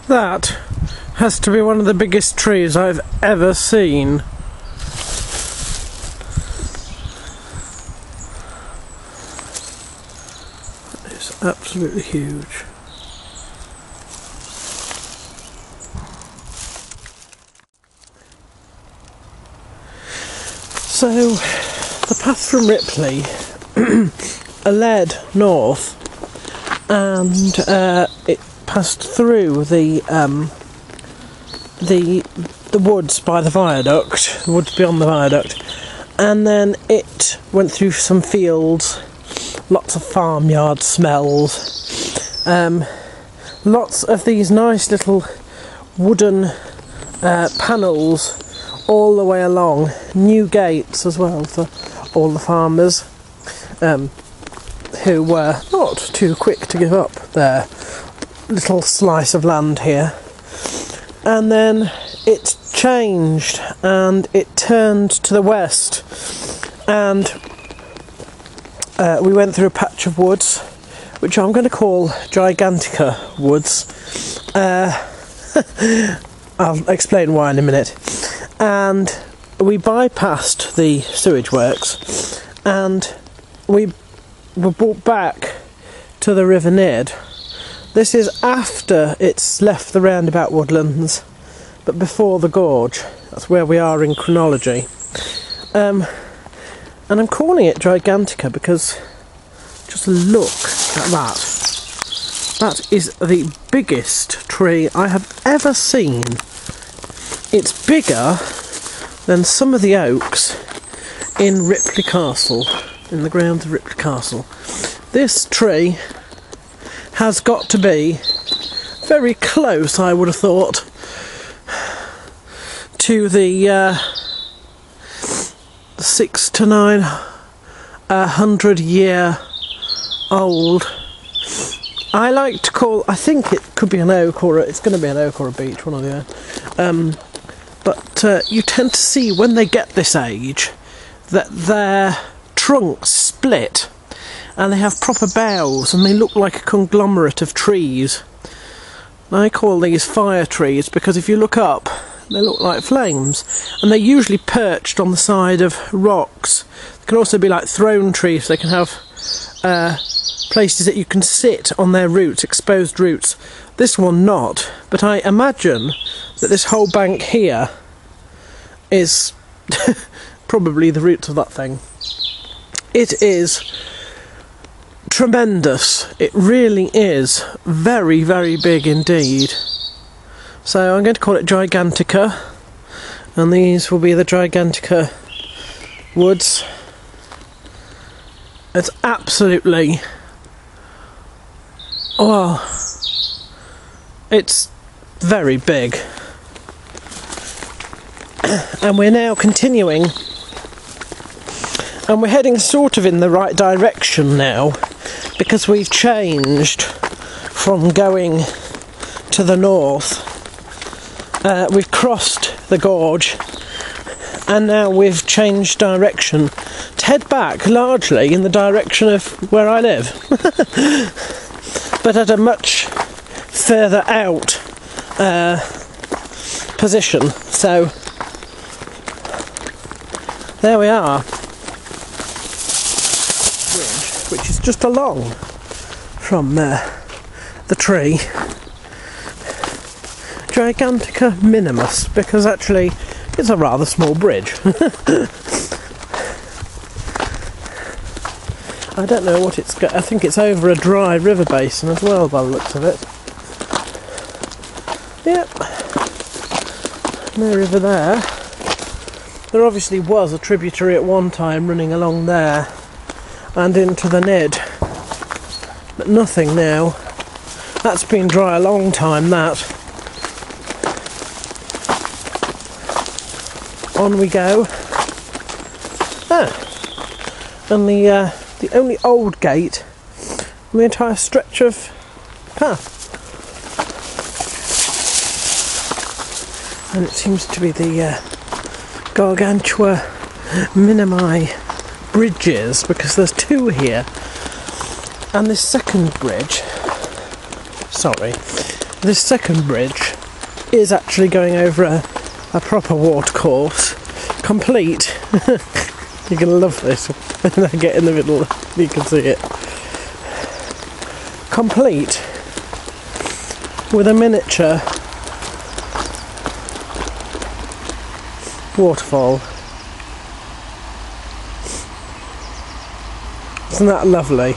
That has to be one of the biggest trees I've ever seen. It's absolutely huge. So, the path from Ripley led north, and it passed through the woods by the viaduct, the woods beyond the viaduct, and then it went through some fields, lots of farmyard smells, lots of these nice little wooden panels all the way along, new gates as well for all the farmers who were not too quick to give up their little slice of land here. And then it changed and it turned to the west, and we went through a patch of woods which I'm going to call Gargantua woods. I'll explain why in a minute. And we bypassed the sewage works, and we were brought back to the River Nidd. This is after it's left the roundabout woodlands, but before the gorge. That's where we are in chronology. And I'm calling it Gargantua because just look at that. That is the biggest tree I have ever seen. It's bigger than some of the oaks in Ripley Castle, in the grounds of Ripley Castle. This tree has got to be very close, I would have thought, to the 6 to 900 year old. I like to call, I think it could be an oak, or it's going to be an oak or a beech, one or the other. But you tend to see when they get this age that their trunks split and they have proper boughs and they look like a conglomerate of trees. I call these fire trees because if you look up they look like flames, and they're usually perched on the side of rocks. They can also be like throne trees. They can have places that you can sit on their roots, exposed roots. This one not, but I imagine that this whole bank here is probably the roots of that thing. It is tremendous. It really is very, very big indeed. So I'm going to call it Gargantua, and these will be the Gargantua woods. It's absolutely, well, it's very big. And we're now continuing, and we're heading sort of in the right direction now, because we've changed from going to the north. We've crossed the gorge, and now we've changed direction to head back largely in the direction of where I live, but at a much further out position. So there we are, which is just along from the tree. Gargantua minimus, because actually it's a rather small bridge. I don't know what it's got. I think it's over a dry river basin as well by the looks of it. Yep. No river there. There obviously was a tributary at one time running along there and into the Nidd, but nothing now. That's been dry a long time, that. On we go. And the only old gate on the entire stretch of path. And it seems to be the Gargantua minimi bridges, because there's two here. And this second bridge, this second bridge is actually going over a proper watercourse, complete. You're going to love this when I get in the middle, you can see it. Complete with a miniature waterfall. Isn't that lovely?